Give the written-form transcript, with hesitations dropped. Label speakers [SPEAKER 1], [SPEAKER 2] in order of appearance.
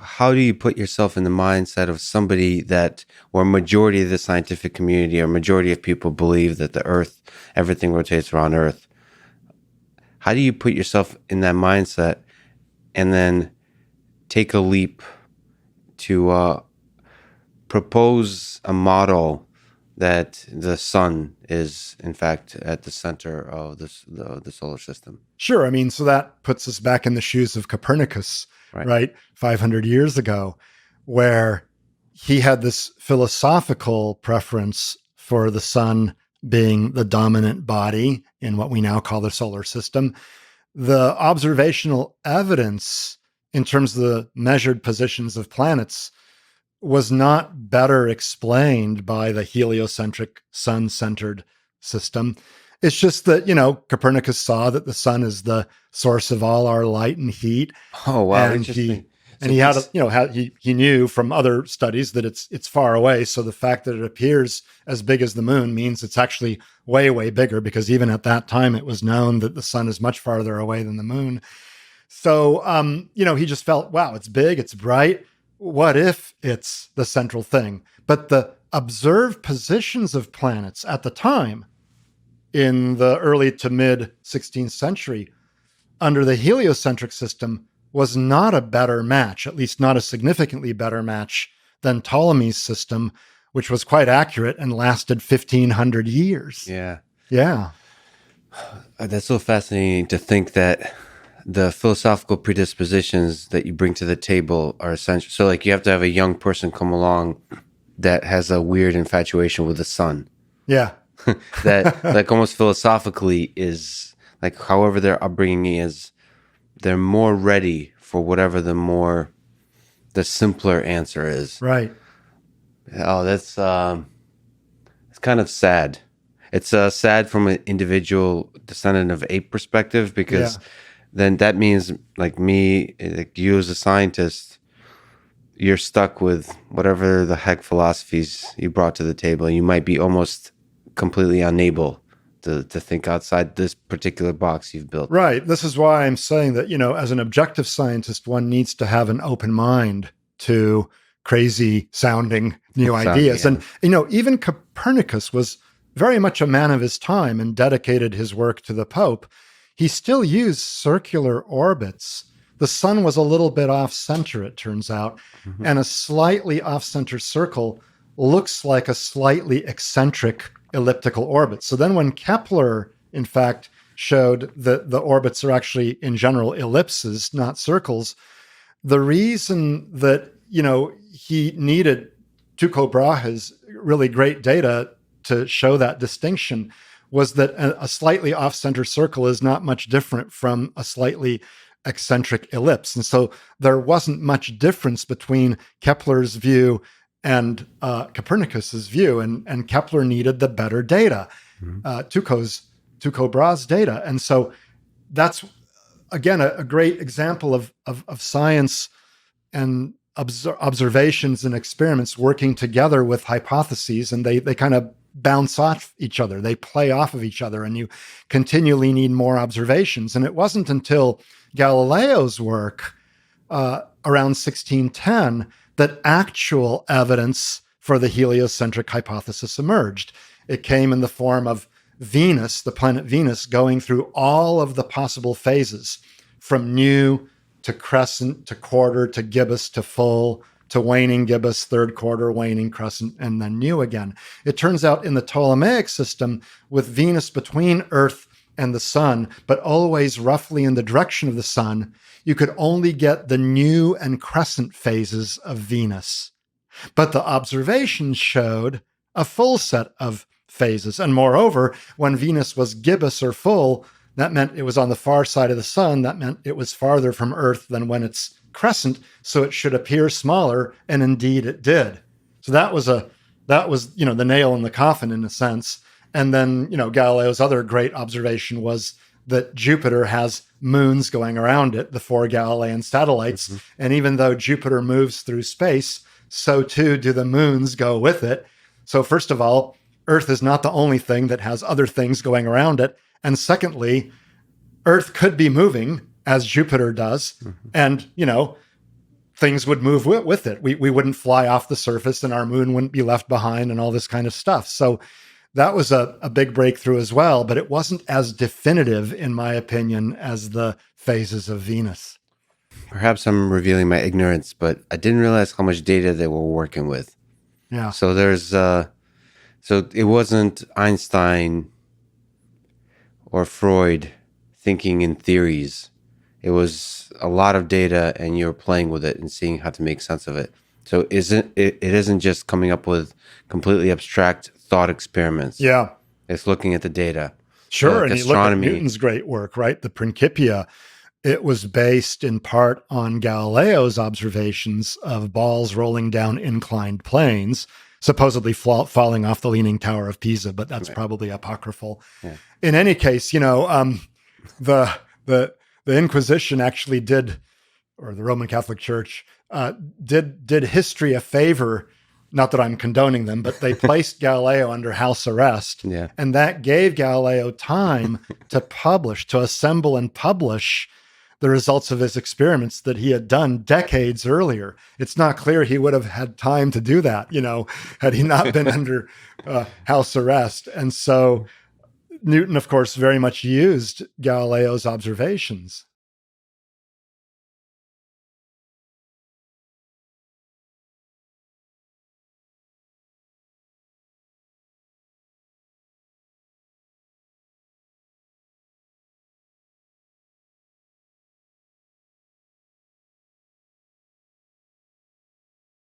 [SPEAKER 1] how do you put yourself in the mindset of somebody that, or majority of the scientific community, or majority of people believe that the Earth, everything rotates around Earth? How do you put yourself in that mindset and then take a leap to propose a model that the sun is, in fact, at the center of the solar system?
[SPEAKER 2] Sure. I mean, so that puts us back in the shoes of Copernicus,
[SPEAKER 1] Right.
[SPEAKER 2] right? 500 years ago, where he had this philosophical preference for the sun being the dominant body in what we now call the solar system. The observational evidence in terms of the measured positions of planets was not better explained by the heliocentric sun-centered system. It's just that, Copernicus saw that the sun is the source of all our light and heat.
[SPEAKER 1] Oh, wow.
[SPEAKER 2] And
[SPEAKER 1] Interesting.
[SPEAKER 2] he had, he knew from other studies that it's far away. So the fact that it appears as big as the moon means it's actually way, way bigger, because even at that time, it was known that the sun is much farther away than the moon. So, he just felt, wow, it's big, it's bright. What if it's the central thing? But the observed positions of planets at the time, in the early to mid 16th century, under the heliocentric system, was not a better match, at least not a significantly better match than Ptolemy's system, which was quite accurate and lasted 1,500 years.
[SPEAKER 1] Yeah.
[SPEAKER 2] Yeah.
[SPEAKER 1] That's so fascinating to think that the philosophical predispositions that you bring to the table are essential. So, like, you have to have a young person come along that has a weird infatuation with the sun.
[SPEAKER 2] Yeah.
[SPEAKER 1] That, like, almost philosophically is, like, however their upbringing is, they're more ready for whatever the simpler answer is.
[SPEAKER 2] Right.
[SPEAKER 1] Oh, that's it's kind of sad. It's sad from an individual descendant of ape perspective, because then that means, like me, like you as a scientist, you're stuck with whatever the heck philosophies you brought to the table. You might be almost completely unable to think outside this particular box you've built.
[SPEAKER 2] Right. This is why I'm saying that, as an objective scientist, one needs to have an open mind to crazy sounding new ideas. And, even Copernicus was very much a man of his time and dedicated his work to the Pope. He still used circular orbits. The sun was a little bit off center, it turns out, and a slightly off center circle looks like a slightly eccentric elliptical orbit. So then when Kepler, in fact, showed that the orbits are actually, in general, ellipses, not circles, the reason that, he needed Tycho Brahe's really great data to show that distinction was that a slightly off-center circle is not much different from a slightly eccentric ellipse. And so there wasn't much difference between Kepler's view and Copernicus's view, and Kepler needed the better data, Tycho Brahe's data. And so that's, again, a great example of science and observations and experiments working together with hypotheses, and they kind of bounce off each other. They play off of each other, and you continually need more observations. And it wasn't until Galileo's work around 1610 that actual evidence for the heliocentric hypothesis emerged. It came in the form of Venus, the planet Venus, going through all of the possible phases, from new to crescent to quarter to gibbous to full to waning gibbous, third quarter, waning crescent, and then new again. It turns out in the Ptolemaic system, with Venus between Earth and the sun, but always roughly in the direction of the sun, you could only get the new and crescent phases of Venus. But the observations showed a full set of phases. And moreover, when Venus was gibbous or full, that meant it was on the far side of the sun. That meant it was farther from Earth than when it's crescent, so it should appear smaller, and indeed it did. So that was the nail in the coffin, in a sense. And then, Galileo's other great observation was that Jupiter has moons going around it, the 4 Galilean satellites. Mm-hmm. And even though Jupiter moves through space, so too do the moons go with it. So first of all, Earth is not the only thing that has other things going around it. And secondly, Earth could be moving as Jupiter does. Mm-hmm. And, things would move with it. We wouldn't fly off the surface and our moon wouldn't be left behind and all this kind of stuff. So that was a big breakthrough as well, but it wasn't as definitive, in my opinion, as the phases of Venus.
[SPEAKER 1] Perhaps I'm revealing my ignorance, but I didn't realize how much data they were working with.
[SPEAKER 2] Yeah.
[SPEAKER 1] So so it wasn't Einstein or Freud thinking in theories. It was a lot of data, and you're playing with it and seeing how to make sense of it. So it isn't just coming up with completely abstract thought experiments.
[SPEAKER 2] Yeah.
[SPEAKER 1] It's looking at the data.
[SPEAKER 2] Sure.
[SPEAKER 1] Like
[SPEAKER 2] and you look at Newton's great work, right? The Principia. It was based in part on Galileo's observations of balls rolling down inclined planes, supposedly falling off the Leaning Tower of Pisa, but that's probably apocryphal. Yeah. In any case, the Inquisition actually did, or the Roman Catholic Church did history a favor. Not that I'm condoning them, but they placed Galileo under house arrest.
[SPEAKER 1] Yeah.
[SPEAKER 2] And that gave Galileo time to assemble and publish the results of his experiments that he had done decades earlier. It's not clear he would have had time to do that, had he not been under house arrest. And so Newton, of course, very much used Galileo's observations.